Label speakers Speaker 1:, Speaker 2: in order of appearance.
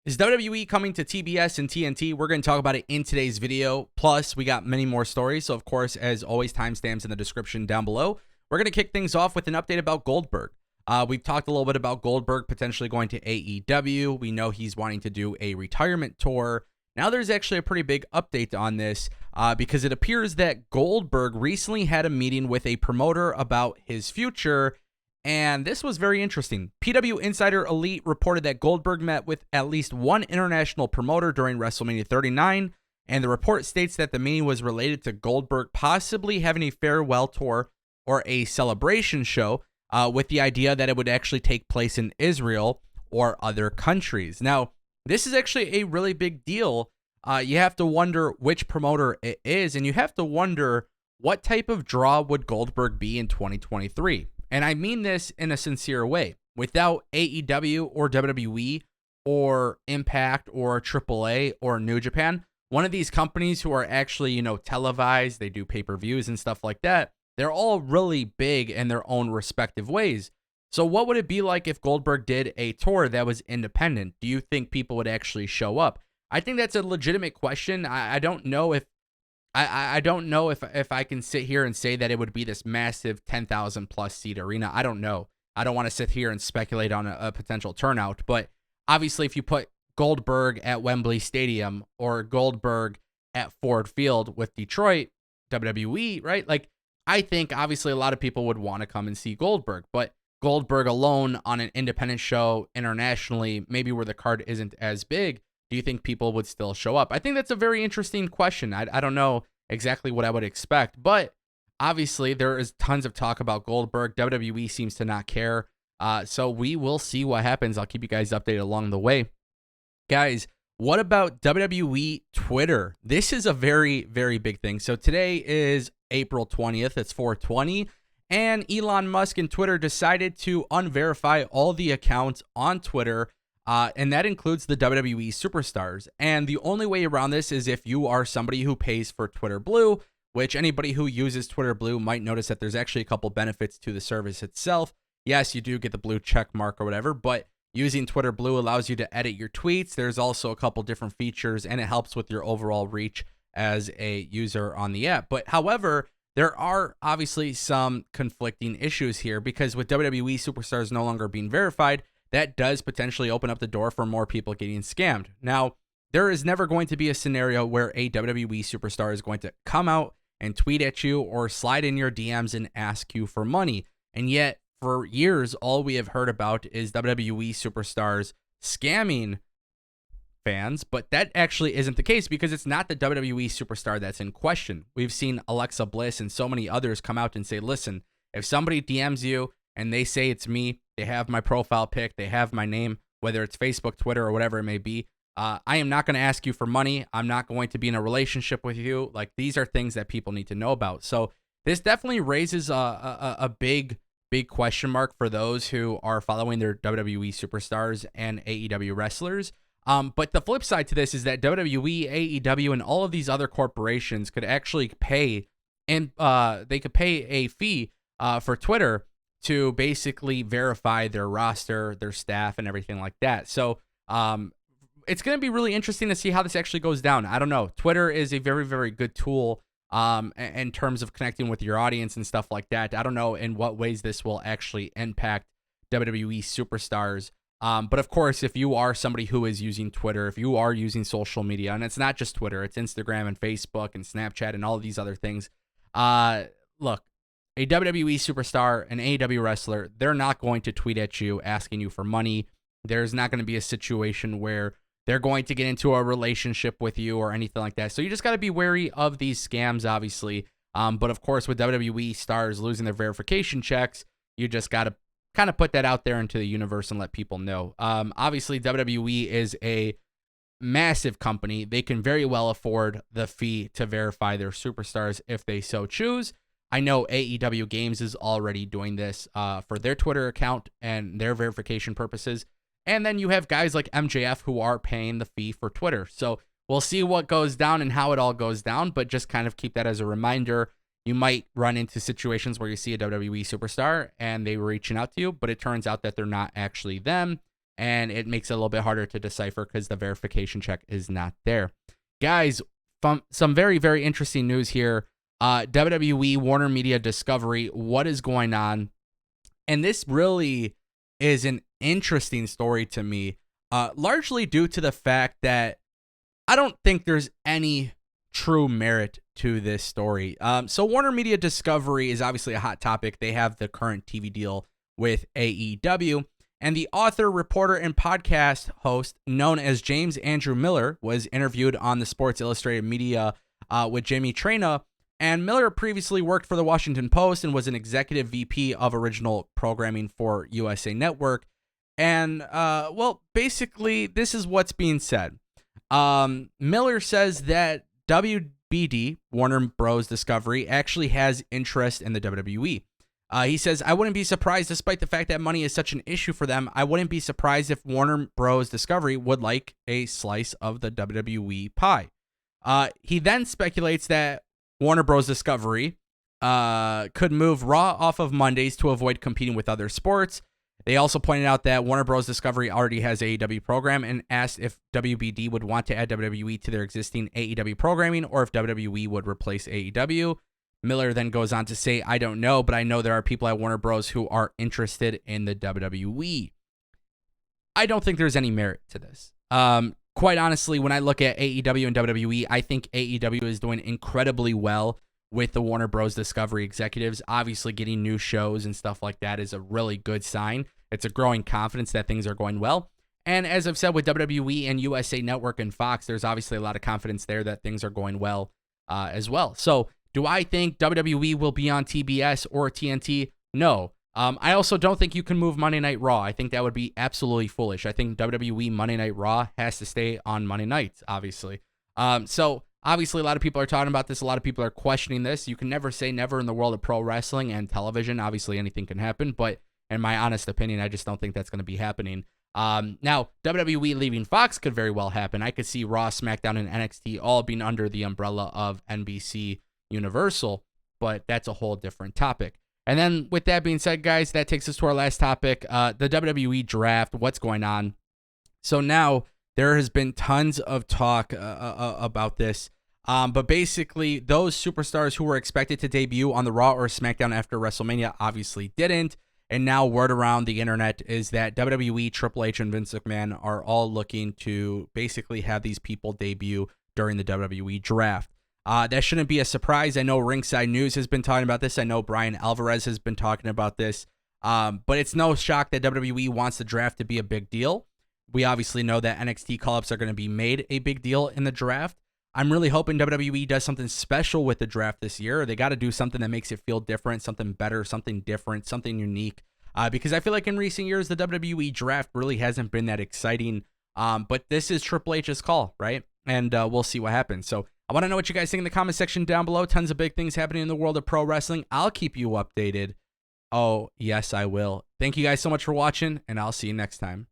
Speaker 1: Is WWE coming to TBS and TNT? We're going to talk about it in today's video. Plus, we got many more stories. So, of course, as always, timestamps in the description down below. We're going to kick things off with an update about Goldberg. We've talked a little bit about Goldberg potentially going to AEW. We know he's wanting to do a retirement tour. Now, there's actually a pretty big update on this because it appears that Goldberg recently had a meeting with a promoter about his future. And this was very interesting. PW Insider Elite reported that Goldberg met with at least one international promoter during WrestleMania 39, and the report states that the meeting was related to Goldberg possibly having a farewell tour or a celebration show, with the idea that it would actually take place in Israel or other countries. Now, this is actually a really big deal. You have to wonder which promoter it is, and you have to wonder what type of draw would Goldberg be in 2023. And I mean this in a sincere way. Without AEW or WWE or Impact or AAA or New Japan, one of these companies who are actually, televised, they do pay-per-views and stuff like that, they're all really big in their own respective ways. So what would it be like if Goldberg did a tour that was independent? Do you think people would actually show up? I think that's a legitimate question. I don't know if I don't know if I can sit here and say that it would be this massive 10,000 plus seat arena. I don't know. I don't want to sit here and speculate on a potential turnout. But obviously, if you put Goldberg at Wembley Stadium or Goldberg at Ford Field with Detroit, WWE, right? Like, I think obviously a lot of people would want to come and see Goldberg. But Goldberg alone on an independent show internationally, maybe where the card isn't as big, do you think people would still show up? I think that's a very interesting question. I don't know exactly what I would expect, but obviously there is tons of talk about Goldberg. WWE seems to not care. So we will see what happens. I'll keep you guys updated along the way. Guys, what about WWE Twitter? This is a very, very big thing. So today is April 20th. It's 420. And Elon Musk and Twitter decided to unverify all the accounts on Twitter. And that includes the WWE superstars. And the only way around this is if you are somebody who pays for Twitter Blue, which anybody who uses Twitter Blue might notice that there's actually a couple benefits to the service itself. Yes, you do get the blue check mark or whatever, but using Twitter Blue allows you to edit your tweets. There's also a couple different features, and it helps with your overall reach as a user on the app. But however, there are obviously some conflicting issues here because with WWE superstars no longer being verified, that does potentially open up the door for more people getting scammed. Now, there is never going to be a scenario where a WWE superstar is going to come out and tweet at you or slide in your DMs and ask you for money. And yet, for years, all we have heard about is WWE superstars scamming fans, but that actually isn't the case because it's not the WWE superstar that's in question. We've seen Alexa Bliss and so many others come out and say, listen, if somebody DMs you and they say it's me, they have my profile pic, they have my name, whether it's Facebook, Twitter, or whatever it may be, I am not going to ask you for money. I'm not going to be in a relationship with you. Like, these are things that people need to know about. So this definitely raises a big question mark for those who are following their WWE superstars and AEW wrestlers. But the flip side to this is that WWE, AEW, and all of these other corporations could actually pay, and they could pay a fee for Twitter to basically verify their roster, their staff, and everything like that. So it's going to be really interesting to see how this actually goes down. I don't know. Twitter is a very, very good tool in terms of connecting with your audience and stuff like that. I don't know in what ways this will actually impact WWE superstars. But of course, if you are somebody who is using Twitter, if you are using social media, and it's not just Twitter, it's Instagram and Facebook and Snapchat and all of these other things. Look, a WWE superstar, an AEW wrestler, they're not going to tweet at you asking you for money. There's not going to be a situation where they're going to get into a relationship with you or anything like that. So you just got to be wary of these scams, obviously. But of course, with WWE stars losing their verification checks, you just got to kind of put that out there into the universe and let people know. Obviously, WWE is a massive company. They can very well afford the fee to verify their superstars if they so choose. I know AEW Games is already doing this for their Twitter account and their verification purposes. And then you have guys like MJF who are paying the fee for Twitter. So we'll see what goes down and how it all goes down, but just kind of keep that as a reminder. You might run into situations where you see a WWE superstar and they were reaching out to you, but it turns out that they're not actually them. and it makes it a little bit harder to decipher because the verification check is not there. Guys, some very, very interesting news here. WWE, Warner Media Discovery, what is going on? And this really is an interesting story to me, largely due to the fact that I don't think there's any true merit to this story. So Warner Media Discovery is obviously a hot topic. They have the current TV deal with AEW. And the author, reporter, and podcast host known as James Andrew Miller was interviewed on the Sports Illustrated Media with Jamie Trina. And Miller previously worked for the Washington Post and was an executive VP of original programming for USA Network. And, well, basically, this is what's being said. Miller says that WBD, Warner Bros. Discovery, actually has interest in the WWE. He says, I wouldn't be surprised, despite the fact that money is such an issue for them, I wouldn't be surprised if Warner Bros. Discovery would like a slice of the WWE pie. He then speculates that Warner Bros. Discovery could move Raw off of Mondays to avoid competing with other sports. They also pointed out that Warner Bros. Discovery already has AEW program and asked if WBD would want to add WWE to their existing AEW programming or if WWE would replace AEW. Miller then goes on to say, I don't know, but I know there are people at Warner Bros. Who are interested in the WWE. I don't think there's any merit to this. Quite honestly, when I look at AEW and WWE, I think AEW is doing incredibly well with the Warner Bros. Discovery executives. Obviously, getting new shows and stuff like that is a really good sign. It's a growing confidence that things are going well. And as I've said with WWE and USA Network and Fox, there's obviously a lot of confidence there that things are going well as well. So do I think WWE will be on TBS or TNT? No. I also don't think you can move Monday Night Raw. I think that would be absolutely foolish. I think WWE Monday Night Raw has to stay on Monday nights, obviously. So obviously a lot of people are talking about this. A lot of people are questioning this. You can never say never in the world of pro wrestling and television. Obviously anything can happen, but in my honest opinion, I just don't think that's going to be happening. Now, WWE leaving Fox could very well happen. I could see Raw, SmackDown, and NXT all being under the umbrella of NBC Universal, but that's a whole different topic. And then with that being said, guys, that takes us to our last topic, the WWE draft, what's going on. So now there has been tons of talk about this, but basically those superstars who were expected to debut on the Raw or SmackDown after WrestleMania obviously didn't. And now word around the internet is that WWE, Triple H, and Vince McMahon are all looking to basically have these people debut during the WWE draft. That shouldn't be a surprise. I know Ringside News has been talking about this. I know Brian Alvarez has been talking about this. But it's no shock that WWE wants the draft to be a big deal. We obviously know that NXT call-ups are going to be made a big deal in the draft. I'm really hoping WWE does something special with the draft this year. They got to do something that makes it feel different, something better, something different, something unique. Because I feel like in recent years, the WWE draft really hasn't been that exciting. But this is Triple H's call, right? And we'll see what happens. So I want to know what you guys think in the comment section down below. Tons of big things happening in the world of pro wrestling. I'll keep you updated. Oh, yes, I will. Thank you guys so much for watching, and I'll see you next time.